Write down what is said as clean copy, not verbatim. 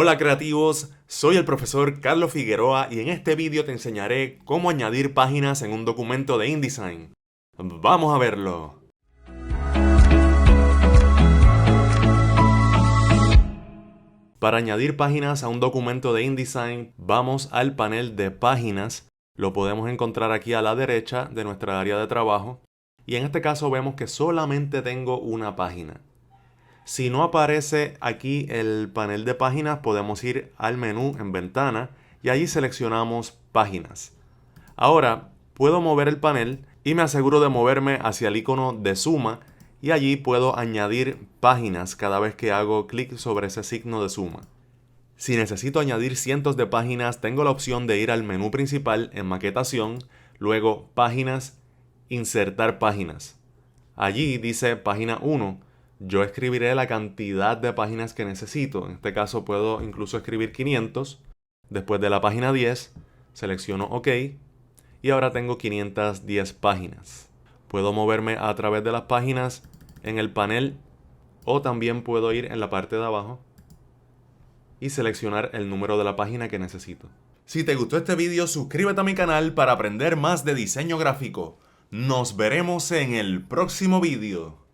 Hola creativos, soy el profesor Carlos Figueroa y en este vídeo te enseñaré cómo añadir páginas en un documento de InDesign. ¡Vamos a verlo! Para añadir páginas a un documento de InDesign, vamos al panel de páginas. Lo podemos encontrar aquí a la derecha de nuestra área de trabajo. Y en este caso vemos que solamente tengo una página. Si no aparece aquí el panel de páginas, podemos ir al menú en ventana y allí seleccionamos páginas. Ahora puedo mover el panel y me aseguro de moverme hacia el icono de suma y allí puedo añadir páginas cada vez que hago clic sobre ese signo de suma. Si necesito añadir cientos de páginas, tengo la opción de ir al menú principal en maquetación, luego páginas, insertar páginas. Allí dice página 1. Yo escribiré la cantidad de páginas que necesito. En este caso puedo incluso escribir 500. Después de la página 10, selecciono OK. Y ahora tengo 510 páginas. Puedo moverme a través de las páginas en el panel o también puedo ir en la parte de abajo y seleccionar el número de la página que necesito. Si te gustó este vídeo, suscríbete a mi canal para aprender más de diseño gráfico. Nos veremos en el próximo vídeo.